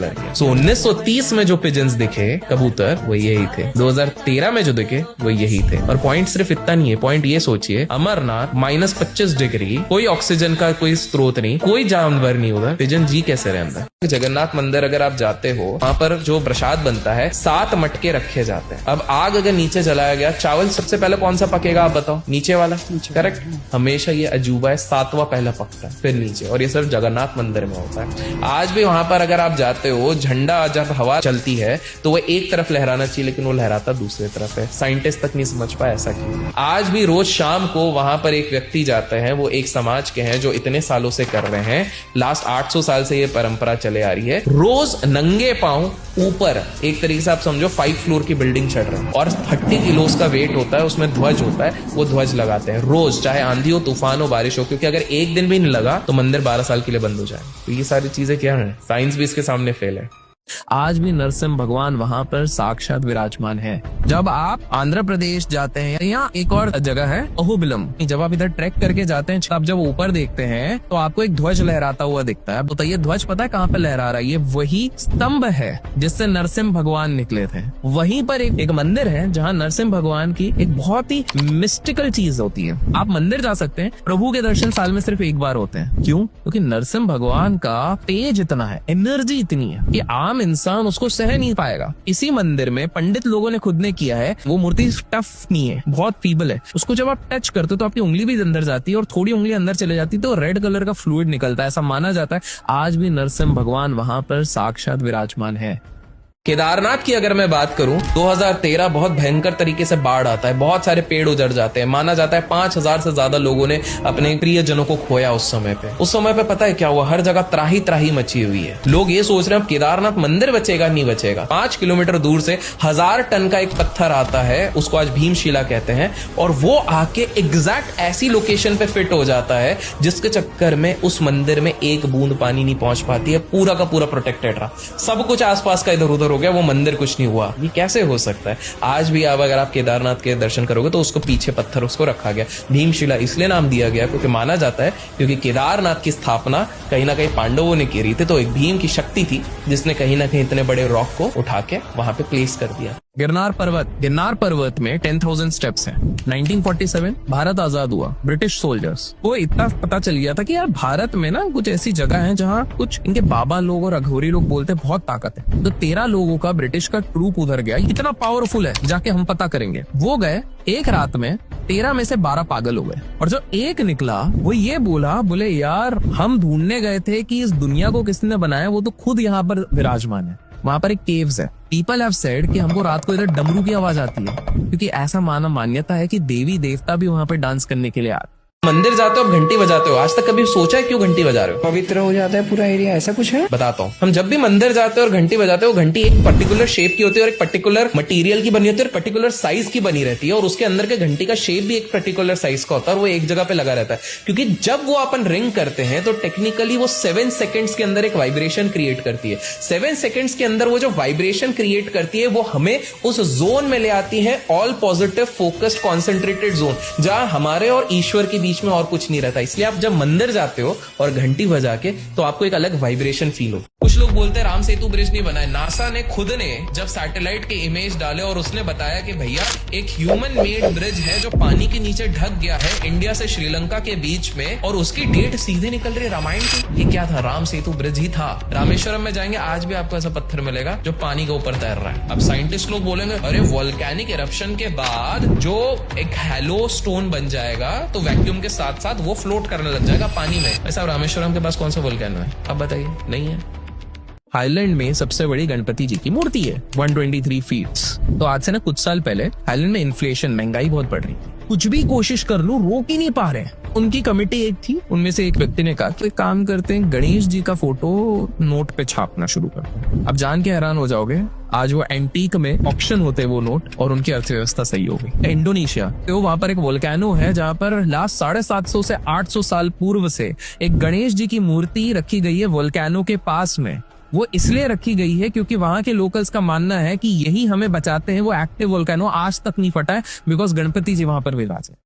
Colour के। सो 1930 में जो पिजन्स दिखे कबूतर वो यही थे, 2013 में जो दिखे वो यही थे। और पॉइंट सिर्फ इतना नहीं है, पॉइंट ये सोचिए अमरनाथ -25 डिग्री, कोई ऑक्सीजन का कोई स्रोत नहीं, कोई जानवर नहीं होगा, पिजन जी कैसे रहे अंदर। जगन्नाथ मंदिर अगर आप जाते हो, वहां पर जो प्रसाद बनता है 7 मटके रखे जाते हैं। अब आग अगर नीचे जलाया गया, चावल सबसे पहले कौन सा पकेगा आप बताओ? नीचे वाला, करेक्ट। हमेशा ये अजूबा है, 7वां पहला पकता है फिर नीचे, और ये सिर्फ जगन्नाथ मंदिर में होता है। आज भी वहां पर अगर आप जाते हो, झंडा जब हवा चलती है तो वो एक तरफ लहराना चाहिए, लेकिन वो लहराता दूसरी तरफ है। साइंटिस्ट तक नहीं समझ पाए ऐसा क्यों। आज भी रोज शाम को वहां पर एक व्यक्ति जाते हैं, वो एक समाज के हैं जो इतने सालों से कर रहे हैं, लास्ट 800 साल से ये परंपरा चले आ रही है। रोज नंगे पांव ऊपर, एक तरीके से आप समझो 5 फ्लोर की बिल्डिंग चढ़ रहे हैं, और 30 किलो का वेट होता है, उसमें ध्वज होता है, वो ध्वज लगाते हैं रोज, चाहे आंधी हो, तूफान हो, बारिश हो, क्योंकि अगर एक दिन भी नहीं लगा तो मंदिर 12 साल के लिए बंद हो जाए। तो ये सारी चीजें क्या है, साइंस भी इसके सामने फेल है। आज भी नरसिंह भगवान वहां पर साक्षात विराजमान है। जब आप आंध्र प्रदेश जाते हैं, यहाँ एक और जगह है अहोबिलम, जब आप इधर ट्रैक करके जाते हैं, तब जब ऊपर देखते हैं तो आपको एक ध्वज लहराता हुआ दिखता है। बताइए ध्वज पता है कहाँ पे लहरा रहा है? ये वही स्तंभ है जिससे नरसिंह भगवान निकले थे। वहीं पर एक मंदिर है जहाँ नरसिंह भगवान की एक बहुत ही मिस्टिकल चीज होती है। आप मंदिर जा सकते हैं, प्रभु के दर्शन साल में सिर्फ एक बार होते हैं। क्यों? क्योंकि नरसिंह भगवान का तेज इतना है, एनर्जी इतनी है कि आम इंसान उसको सह नहीं पाएगा। इसी मंदिर में पंडित लोगों ने खुद ने किया है, वो मूर्ति टफ नहीं है, बहुत फीबल है। उसको जब आप टच करते हो तो आपकी उंगली भी अंदर जाती है, और थोड़ी उंगली अंदर चले जाती है तो रेड कलर का फ्लूइड निकलता है, ऐसा माना जाता है। आज भी नरसिंह भगवान वहां पर साक्षात विराजमान है। केदारनाथ की अगर मैं बात करूं, 2013 बहुत भयंकर तरीके से बाढ़ आता है, बहुत सारे पेड़ उजड़ जाते हैं। माना जाता है 5000 से ज्यादा लोगों ने अपने प्रियजनों को खोया उस समय पे पता है क्या हुआ? हर जगह त्राही त्राही मची हुई है। लोग ये सोच रहे हैं केदारनाथ मंदिर बचेगा, नहीं बचेगा। 5 किलोमीटर दूर से 1000 टन का एक पत्थर आता है, उसको आज भीमशिला कहते हैं, और वो आके एग्जैक्ट ऐसी लोकेशन पे फिट हो जाता है जिसके चक्कर में उस मंदिर में एक बूंद पानी नहीं पहुंच पाती है। पूरा का पूरा प्रोटेक्टेड रहा, सब कुछ आसपास का इधर उधर हो गया, वो मंदिर कुछ नहीं हुआ। ये कैसे हो सकता है? आज भी अगर आप केदारनाथ के दर्शन करोगे तो उसको पीछे पत्थर उसको रखा गया। भीमशिला इसलिए नाम दिया गया क्योंकि माना जाता है क्योंकि केदारनाथ की स्थापना कहीं ना कहीं पांडवों ने की रही थी, तो एक भीम की शक्ति थी जिसने कहीं ना कहीं इतने बड़े रॉक को उठा के वहां पे प्लेस कर दिया। गिरनार पर्वत में 10,000 स्टेप्स हैं। 1947 भारत आजाद हुआ, ब्रिटिश सोल्जर्स को इतना पता चल गया था कि यार भारत में ना कुछ ऐसी जगह है जहाँ कुछ इनके बाबा लोग और अघोरी लोग बोलते हैं बहुत ताकत है। तो 13 लोगों का ब्रिटिश का ट्रूप उधर गया, इतना पावरफुल है जाके हम पता करेंगे। वो गए, एक रात में 13 में से 12 पागल हो गए, और जो एक निकला वो ये बोले यार हम ढूंढने गए थे कि इस दुनिया को किसने बनाया, वो तो खुद यहाँ पर विराजमान है। वहां पर एक केव्स है। पीपल हैव सेड कि हमको रात को इधर डमरू की आवाज आती है, क्योंकि ऐसा मान्यता है कि देवी देवता भी वहां पर डांस करने के लिए आते। मंदिर जाते हो, आप घंटी बजाते हो, आज तक कभी सोचा है क्यों घंटी बजा रहे हो? पवित्र हो जाता है पूरा एरिया, ऐसा कुछ है? बताता हूँ। हम जब भी मंदिर जाते हैं और घंटी बजाते हो, घंटी एक पर्टिकुलर शेप की होती है और एक पर्टिकुलर मटेरियल की बनी होती है और पर्टिकुलर साइज की बनी रहती है, और उसके अंदर के घंटी का शेप भी एक पर्टिकुलर साइज का होता है, और वो एक जगह पे लगा रहता है। क्योंकि जब वो अपन रिंग करते हैं तो टेक्निकली वो 7 सेकेंड्स के अंदर एक वाइब्रेशन क्रिएट करती है। 7 सेकेंड्स के अंदर वो जो वाइब्रेशन क्रिएट करती है वो हमें उस जोन में ले आती है, all positive focused concentrated zone, जहां हमारे और ईश्वर के बीच में और कुछ नहीं रहता। इसलिए आप जब मंदिर जाते हो और घंटी बजा के, तो आपको एक अलग वाइब्रेशन फील हो। कुछ लोग बोलते हैं राम सेतु ब्रिज नहीं बना है। नासा ने खुद ने जब सैटेलाइट के इमेज डाले और उसने बताया कि भैया एक ह्यूमन मेड ब्रिज है जो पानी के नीचे ढक गया है इंडिया से श्रीलंका के बीच में, और उसकी डेट सीधे निकल रही है रामायण की। ये क्या था? राम सेतु ब्रिज ही था। रामेश्वरम में जाएंगे, आज भी आपको ऐसा पत्थर मिलेगा जो पानी के ऊपर तैर रहा है। अब साइंटिस्ट लोग बोलेंगे अरे वोल्केनिक इरप्शन के बाद जो एक हैलो स्टोन बन जाएगा तो वैक्यूम के साथ साथ वो फ्लोट करने लग जाएगा पानी में। ऐसा रामेश्वरम के पास कौन सा वोल्केनो है? अब बताइए, नहीं है। थाईलैंड में सबसे बड़ी गणपति जी की मूर्ति है, 123 फीट्स। तो आज से ना कुछ साल पहले थाईलैंड में इन्फ्लेशन, महंगाई बहुत बढ़ रही थी। कुछ भी कोशिश कर लो, रोक ही नहीं पा रहे। उनकी कमेटी एक थी, उनमें से एक व्यक्ति ने कहा कि काम करते हैं, गणेश जी का फोटो नोट पे छापना शुरू करते हैं। अब जान के हैरान हो जाओगे, आज वो एंटीक में ऑक्शन होते हैं वो नोट, और उनकी अर्थव्यवस्था सही हो गई। इंडोनेशिया तो वहां पर एक वोल्केनो है जहां पर लास्ट 750 से 800 साल पूर्व से एक गणेश जी की मूर्ति रखी गई है वोल्केनो के पास में। वो इसलिए रखी गई है क्योंकि वहां के लोकल्स का मानना है कि यही हमें बचाते हैं। वो एक्टिव वोल्केनो आज तक नहीं फटा है बिकॉज गणपति जी वहां पर विराज है।